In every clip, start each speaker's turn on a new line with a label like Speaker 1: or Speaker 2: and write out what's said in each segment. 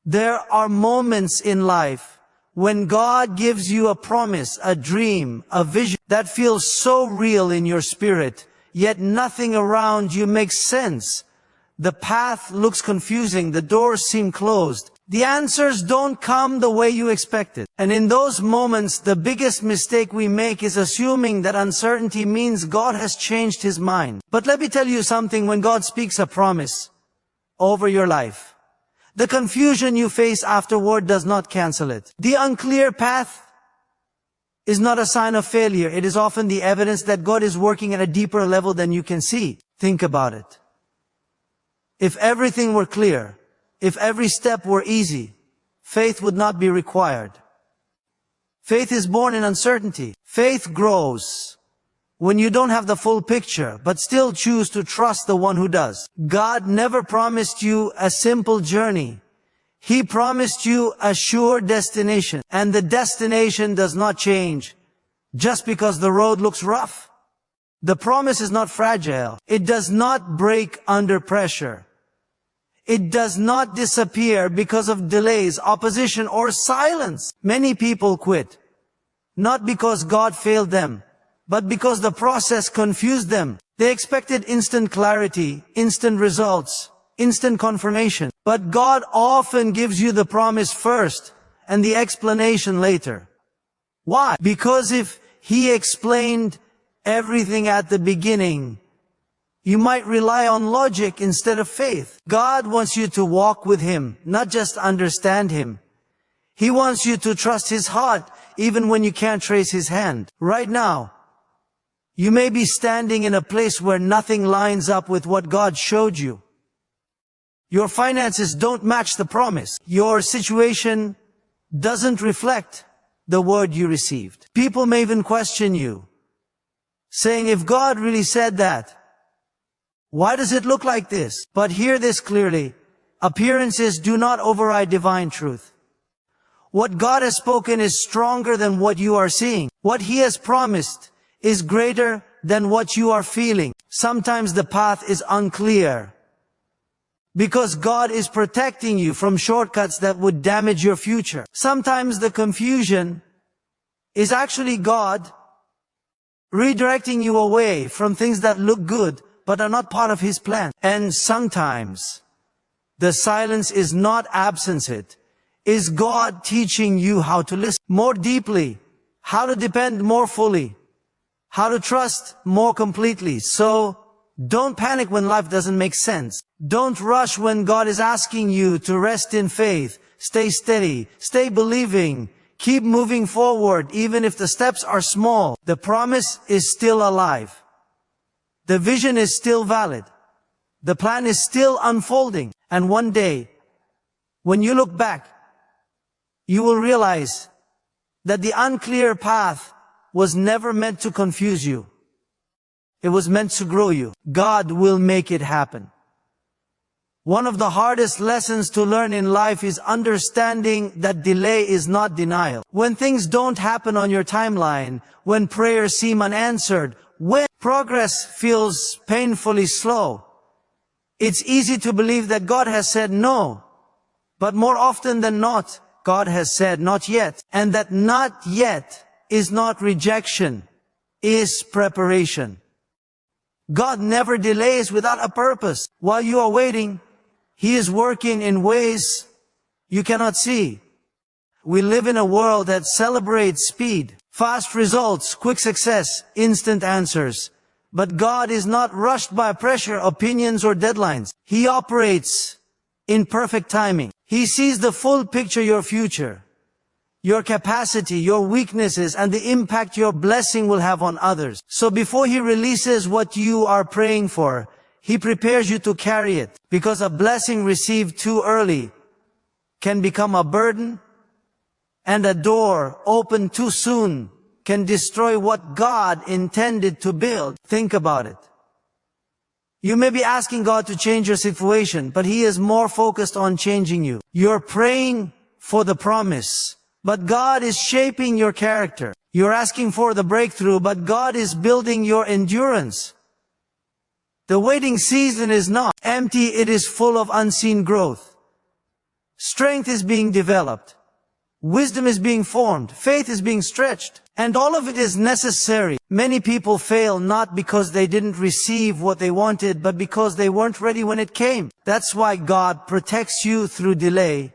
Speaker 1: There are moments in life when God gives you a promise, a dream, a vision that feels so real in your spirit, yet nothing around you makes sense. The path looks confusing, the doors seem closed. The answers don't come the way you expected. And in those moments, the biggest mistake we make is assuming that uncertainty means God has changed His mind. But let me tell you something, when God speaks a promise over your life, the confusion you face afterward does not cancel it. The unclear path is not a sign of failure. It is often the evidence that God is working at a deeper level than you can see. Think about it. If everything were clear, if every step were easy, faith would not be required. Faith is born in uncertainty. Faith grows when you don't have the full picture, but still choose to trust the one who does. God never promised you a simple journey. He promised you a sure destination. And the destination does not change just because the road looks rough. The promise is not fragile. It does not break under pressure. It does not disappear because of delays, opposition, or silence. Many people quit, not because God failed them, but because the process confused them. They expected instant clarity, instant results, instant confirmation. But God often gives you the promise first and the explanation later. Why? Because if He explained everything at the beginning, you might rely on logic instead of faith. God wants you to walk with Him, not just understand Him. He wants you to trust His heart, even when you can't trace His hand. Right now, you may be standing in a place where nothing lines up with what God showed you. Your finances don't match the promise. Your situation doesn't reflect the word you received. People may even question you, saying, if God really said that, why does it look like this? But hear this clearly. Appearances do not override divine truth. What God has spoken is stronger than what you are seeing. What He has promised is greater than what you are feeling. Sometimes the path is unclear because God is protecting you from shortcuts that would damage your future. Sometimes the confusion is actually God redirecting you away from things that look good but are not part of His plan. And sometimes the silence is not absence, it is God teaching you how to listen more deeply, how to depend more fully, how to trust more completely. So don't panic when life doesn't make sense. Don't rush when God is asking you to rest in faith. Stay steady, stay believing, keep moving forward even if the steps are small. The promise is still alive. The vision is still valid. The plan is still unfolding. And one day, when you look back, you will realize that the unclear path was never meant to confuse you. It was meant to grow you. God will make it happen. One of the hardest lessons to learn in life is understanding that delay is not denial. When things don't happen on your timeline, when prayers seem unanswered, when progress feels painfully slow, it's easy to believe that God has said no. But more often than not, God has said not yet. And that not yet is not rejection, is preparation. God never delays without a purpose. While you are waiting, He is working in ways you cannot see. We live in a world that celebrates speed, fast results, quick success, instant answers. But God is not rushed by pressure, opinions, or deadlines. He operates in perfect timing. He sees the full picture, your future, your capacity, your weaknesses, and the impact your blessing will have on others. So before He releases what you are praying for, He prepares you to carry it. Because a blessing received too early can become a burden, and a door opened too soon can destroy what God intended to build. Think about it. You may be asking God to change your situation, but He is more focused on changing you. You're praying for the promise, but God is shaping your character. You're asking for the breakthrough, but God is building your endurance. The waiting season is not empty, it is full of unseen growth. Strength is being developed. Wisdom is being formed. Faith is being stretched. And all of it is necessary. Many people fail not because they didn't receive what they wanted, but because they weren't ready when it came. That's why God protects you through delay.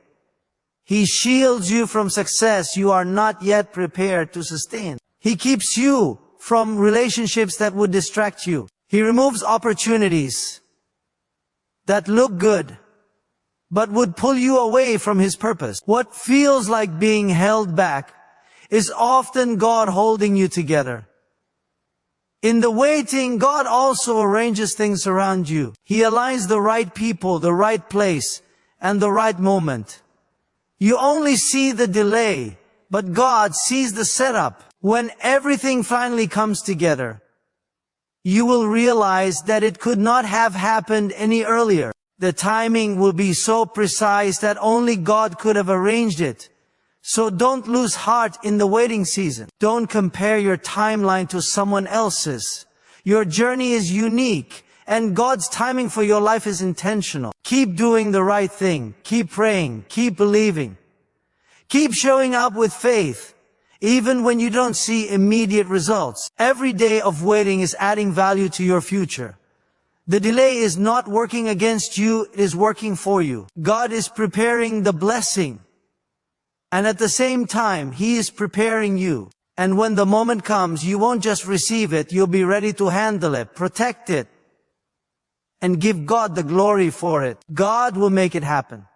Speaker 1: He shields you from success you are not yet prepared to sustain. He keeps you from relationships that would distract you. He removes opportunities that look good, but would pull you away from His purpose. What feels like being held back is often God holding you together. In the waiting, God also arranges things around you. He aligns the right people, the right place, and the right moment. You only see the delay, but God sees the setup. When everything finally comes together, you will realize that it could not have happened any earlier. The timing will be so precise that only God could have arranged it. So don't lose heart in the waiting season. Don't compare your timeline to someone else's. Your journey is unique, and God's timing for your life is intentional. Keep doing the right thing. Keep praying. Keep believing. Keep showing up with faith, even when you don't see immediate results. Every day of waiting is adding value to your future. The delay is not working against you, it is working for you. God is preparing the blessing. And at the same time, He is preparing you. And when the moment comes, you won't just receive it, you'll be ready to handle it, protect it, and give God the glory for it. God will make it happen.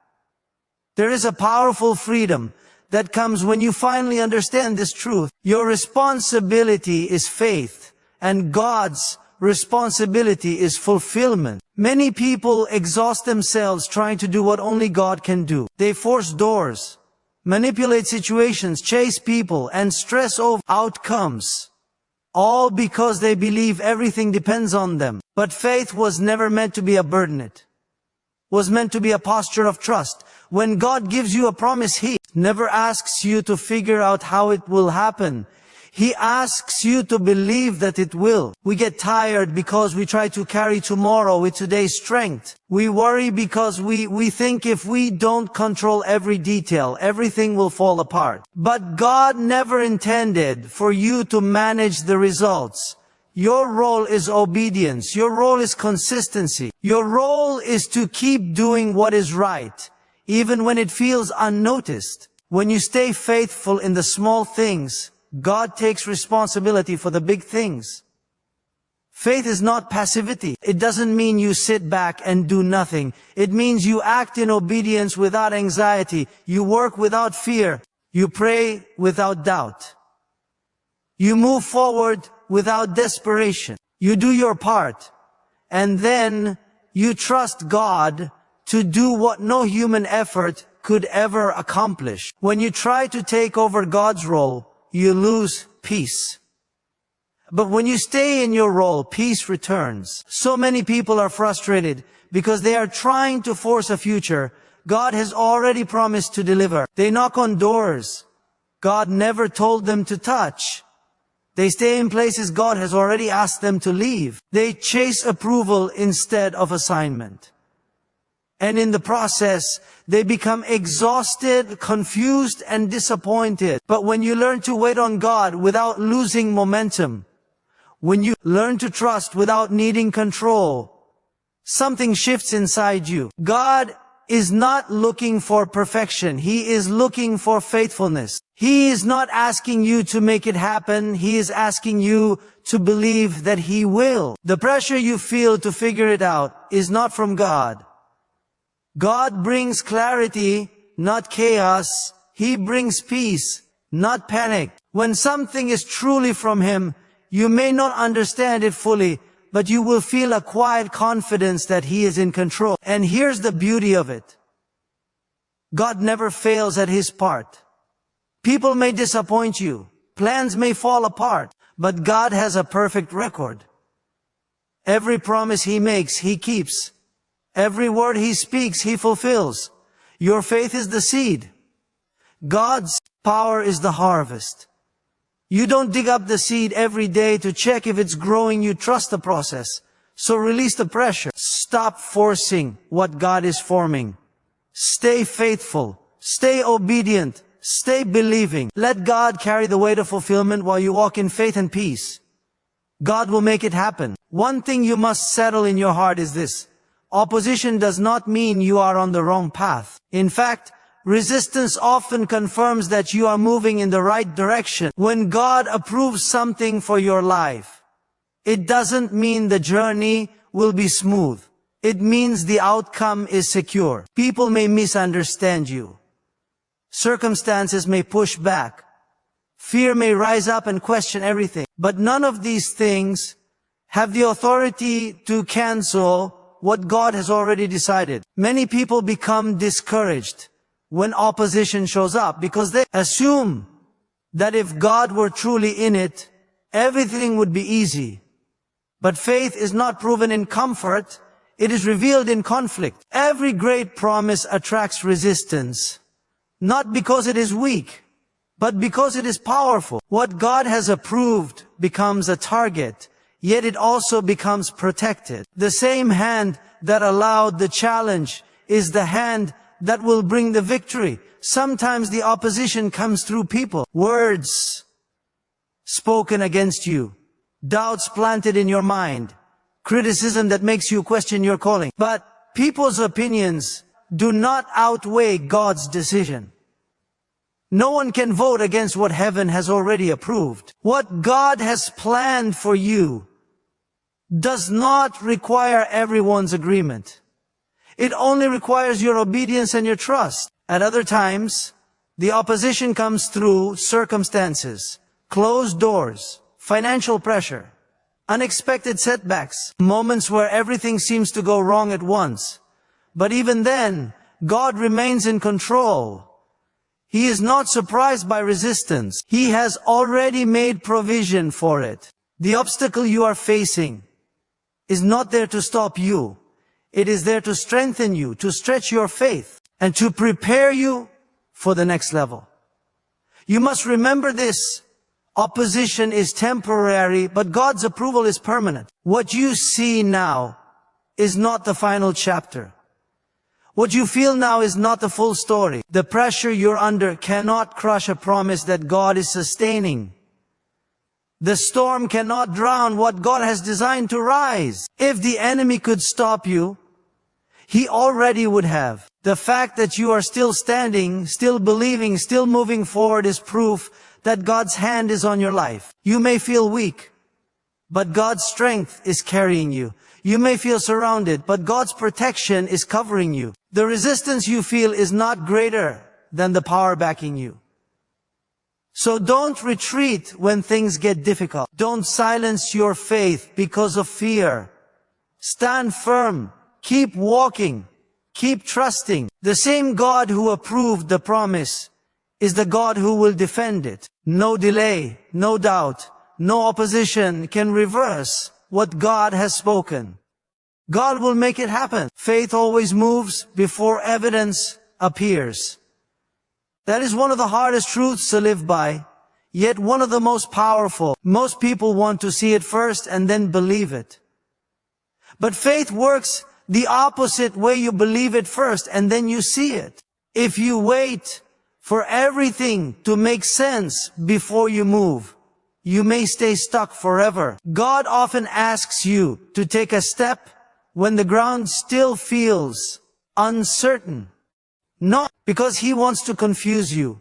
Speaker 1: There is a powerful freedom that comes when you finally understand this truth. Your responsibility is faith, and God's responsibility is fulfillment. Many people exhaust themselves trying to do what only God can do. They force doors, manipulate situations, chase people, and stress over outcomes, all because they believe everything depends on them. But faith was never meant to be a burden. It was meant to be a posture of trust. When God gives you a promise, He never asks you to figure out how it will happen. He asks you to believe that it will. We get tired because we try to carry tomorrow with today's strength. We worry because we think if we don't control every detail, everything will fall apart. But God never intended for you to manage the results. Your role is obedience. Your role is consistency. Your role is to keep doing what is right, even when it feels unnoticed. When you stay faithful in the small things, God takes responsibility for the big things. Faith is not passivity. It doesn't mean you sit back and do nothing. It means you act in obedience without anxiety. You work without fear. You pray without doubt. You move forward without desperation. You do your part. And then you trust God to do what no human effort could ever accomplish. When you try to take over God's role, you lose peace. But when you stay in your role, peace returns. So many people are frustrated because they are trying to force a future God has already promised to deliver. They knock on doors God never told them to touch. They stay in places God has already asked them to leave. They chase approval instead of assignment. And in the process, they become exhausted, confused, and disappointed. But when you learn to wait on God without losing momentum, when you learn to trust without needing control, something shifts inside you. God is not looking for perfection. He is looking for faithfulness. He is not asking you to make it happen. He is asking you to believe that He will. The pressure you feel to figure it out is not from God. God brings clarity, not chaos. He brings peace, not panic. When something is truly from Him, you may not understand it fully, but you will feel a quiet confidence that He is in control. And here's the beauty of it. God never fails at His part. People may disappoint you. Plans may fall apart. But God has a perfect record. Every promise He makes, He keeps. Every word He speaks, He fulfills. Your faith is the seed. God's power is the harvest. You don't dig up the seed every day to check if it's growing. You trust the process. So release the pressure. Stop forcing what God is forming. Stay faithful. Stay obedient. Stay believing. Let God carry the weight of fulfillment while you walk in faith and peace. God will make it happen. One thing you must settle in your heart is this: opposition does not mean you are on the wrong path. In fact, resistance often confirms that you are moving in the right direction. When God approves something for your life, it doesn't mean the journey will be smooth. It means the outcome is secure. People may misunderstand you. Circumstances may push back. Fear may rise up and question everything. But none of these things have the authority to cancel what God has already decided. Many people become discouraged when opposition shows up because they assume that if God were truly in it, everything would be easy. But faith is not proven in comfort, it is revealed in conflict. Every great promise attracts resistance, not because it is weak, but because it is powerful. What God has approved becomes a target, yet it also becomes protected. The same hand that allowed the challenge is the hand that will bring the victory. Sometimes the opposition comes through people. Words spoken against you, doubts planted in your mind, criticism that makes you question your calling. But people's opinions do not outweigh God's decision. No one can vote against what heaven has already approved. What God has planned for you does not require everyone's agreement. It only requires your obedience and your trust. At other times, the opposition comes through circumstances, closed doors, financial pressure, unexpected setbacks, moments where everything seems to go wrong at once. But even then, God remains in control. He is not surprised by resistance. He has already made provision for it. The obstacle you are facing is not there to stop you. It is there to strengthen you, to stretch your faith, and to prepare you for the next level. You must remember this: opposition is temporary, but God's approval is permanent. What you see now is not the final chapter. What you feel now is not the full story. The pressure you're under cannot crush a promise that God is sustaining. The storm cannot drown what God has designed to rise. If the enemy could stop you, he already would have. The fact that you are still standing, still believing, still moving forward is proof that God's hand is on your life. You may feel weak, but God's strength is carrying you. You may feel surrounded, but God's protection is covering you. The resistance you feel is not greater than the power backing you. So don't retreat when things get difficult. Don't silence your faith because of fear. Stand firm. Keep walking. Keep trusting. The same God who approved the promise is the God who will defend it. No delay, no doubt, no opposition can reverse what God has spoken. God will make it happen. Faith always moves before evidence appears. That is one of the hardest truths to live by, yet one of the most powerful. Most people want to see it first and then believe it. But faith works the opposite way. You believe it first and then you see it. If you wait for everything to make sense before you move, you may stay stuck forever. God often asks you to take a step when the ground still feels uncertain. Not because He wants to confuse you,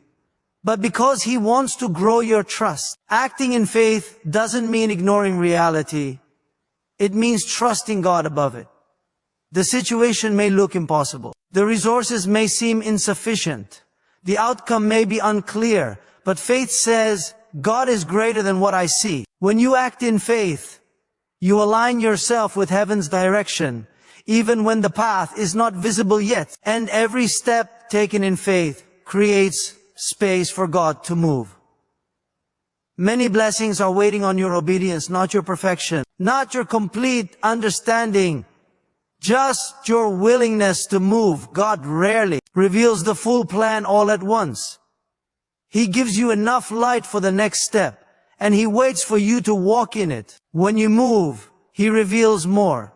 Speaker 1: but because He wants to grow your trust. Acting in faith doesn't mean ignoring reality. It means trusting God above it. The situation may look impossible. The resources may seem insufficient. The outcome may be unclear. But faith says, God is greater than what I see. When you act in faith, you align yourself with heaven's direction, even when the path is not visible yet. And every step taken in faith creates space for God to move. Many blessings are waiting on your obedience, not your perfection, not your complete understanding, just your willingness to move. God rarely reveals the full plan all at once. He gives you enough light for the next step, and He waits for you to walk in it. When you move, He reveals more.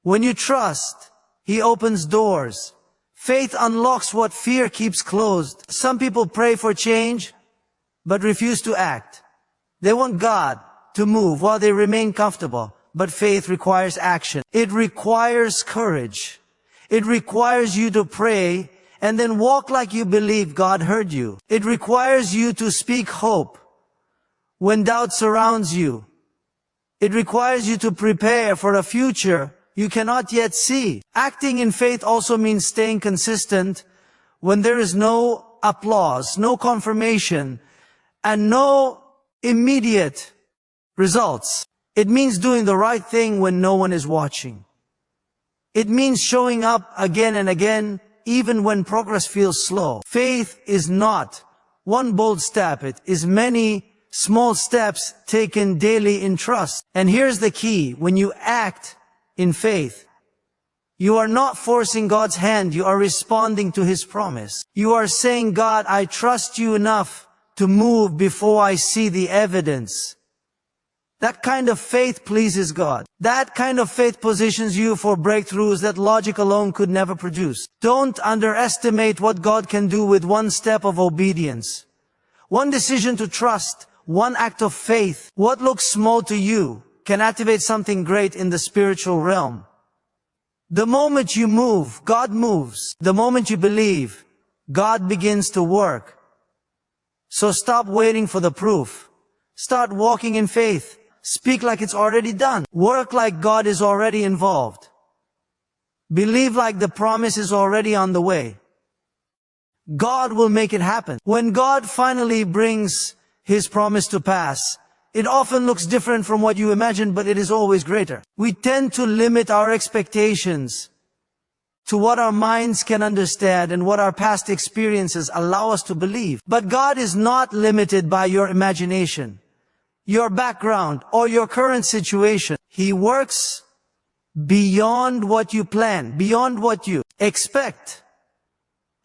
Speaker 1: When you trust, He opens doors. Faith unlocks what fear keeps closed. Some people pray for change, but refuse to act. They want God to move while they remain comfortable. But faith requires action. It requires courage. It requires you to pray and then walk like you believe God heard you. It requires you to speak hope when doubt surrounds you. It requires you to prepare for a future you cannot yet see. Acting in faith also means staying consistent when there is no applause, no confirmation, and no immediate results. It means doing the right thing when no one is watching. It means showing up again and again, even when progress feels slow. Faith is not one bold step. It is many small steps taken daily in trust. And here's the key. When you act in faith, you are not forcing God's hand. You are responding to His promise. You are saying, God, I trust you enough to move before I see the evidence. That kind of faith pleases God. That kind of faith positions you for breakthroughs that logic alone could never produce. Don't underestimate what God can do with one step of obedience. One decision to trust, one act of faith. What looks small to you can activate something great in the spiritual realm. The moment you move, God moves. The moment you believe, God begins to work. So stop waiting for the proof. Start walking in faith. Speak like it's already done. Work like God is already involved. Believe like the promise is already on the way. God will make it happen. When God finally brings His promise to pass, it often looks different from what you imagined, but it is always greater. We tend to limit our expectations to what our minds can understand and what our past experiences allow us to believe. But God is not limited by your imagination, your background, or your current situation. He works beyond what you plan, beyond what you expect,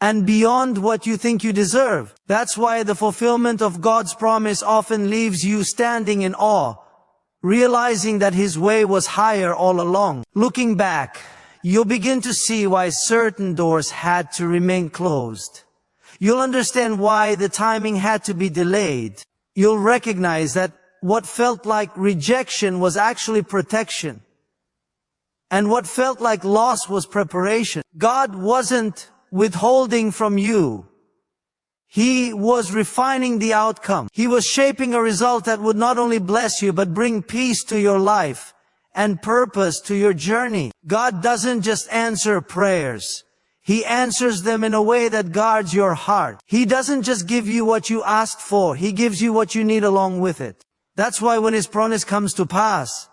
Speaker 1: and beyond what you think you deserve. That's why the fulfillment of God's promise often leaves you standing in awe, realizing that His way was higher all along. Looking back, you'll begin to see why certain doors had to remain closed. You'll understand why the timing had to be delayed. You'll recognize that what felt like rejection was actually protection. And what felt like loss was preparation. God wasn't withholding from you. He was refining the outcome. He was shaping a result that would not only bless you, but bring peace to your life and purpose to your journey. God doesn't just answer prayers. He answers them in a way that guards your heart. He doesn't just give you what you asked for. He gives you what you need along with it. That's why when His promise comes to pass,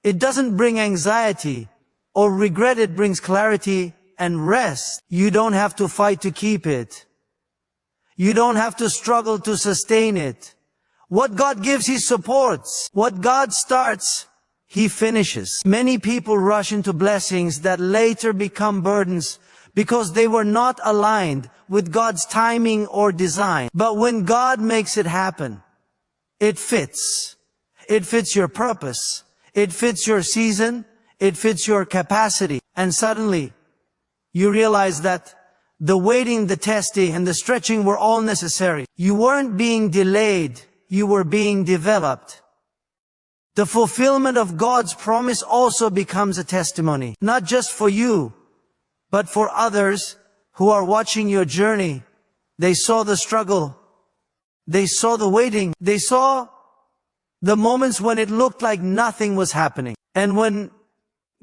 Speaker 1: it doesn't bring anxiety or regret. It brings clarity and rest. You don't have to fight to keep it. You don't have to struggle to sustain it. What God gives, He supports. What God starts, He finishes. Many people rush into blessings that later become burdens because they were not aligned with God's timing or design. But when God makes it happen, it fits. It fits your purpose. It fits your season. It fits your capacity. And suddenly, you realize that the waiting, the testing, and the stretching were all necessary. You weren't being delayed. You were being developed. The fulfillment of God's promise also becomes a testimony, not just for you, but for others who are watching your journey. They saw the struggle. They saw the waiting. They saw the moments when it looked like nothing was happening. And when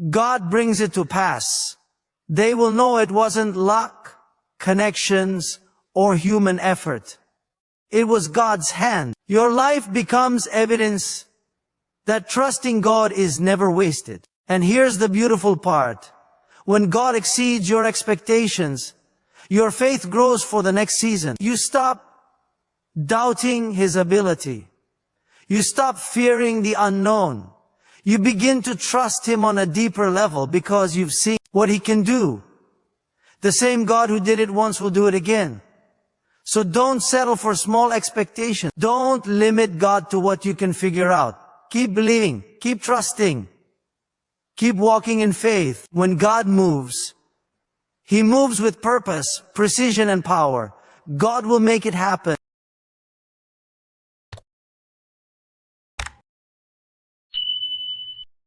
Speaker 1: God brings it to pass, they will know it wasn't luck, connections, or human effort. It was God's hand. Your life becomes evidence that trusting God is never wasted. And here's the beautiful part. When God exceeds your expectations, your faith grows for the next season. You stop doubting His ability. You stop fearing the unknown. You begin to trust Him on a deeper level because you've seen what He can do. The same God who did it once will do it again. So don't settle for small expectations. Don't limit God to what you can figure out. Keep believing. Keep trusting. Keep walking in faith. When God moves, He moves with purpose, precision, and power. God will make it happen.